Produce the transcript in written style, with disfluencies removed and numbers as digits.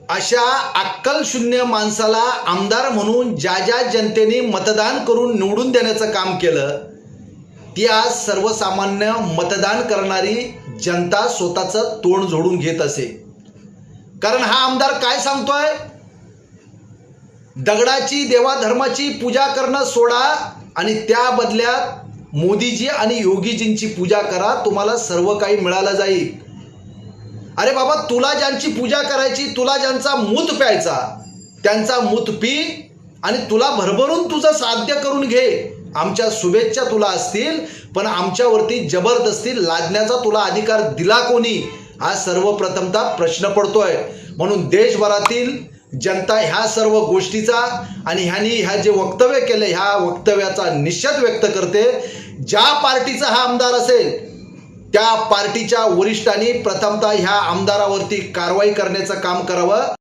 अशा अक्कल शून्य माणसाला आमदार म्हणून ज्या ज्या जनतेने मतदान करून निवडून देण्याचं काम केलं, ती आज सर्वसामान्य मतदान करणारी जनता स्वतःचं तोंड जोडून घेत असे. कारण हा आमदार काय सांगतोय? दगडाची देवाधर्माची पूजा करणं सोडा आणि त्या बदल्यात मोदीजी आणि योगीजींची पूजा करा, तुम्हाला सर्व काही मिळालं जाईल. अरे बाबा, तुला ज्यांची पूजा करायची, तुला ज्यांचा मूत प्यायचा, त्यांचा मूत पी आणि तुला भरभरून तुझं साध्य करून घे. आमच्या शुभेच्छा तुला असतील, पण आमच्यावरती जबरदस्ती लादण्याचा तुला अधिकार दिला कोणी, हा सर्वप्रथमतः प्रश्न पडतोय. म्हणून देशभरातील जनता ह्या सर्व गोष्टीचा आणि ह्या जे वक्तव्य केले ह्या वक्तव्याचा निषेध व्यक्त करते. ज्या पार्टीचा हा आमदार असेल त्या पार्टीच्या वरिष्ठांनी प्रथमतः ह्या आमदारावरती कारवाई करण्याचं काम करावं.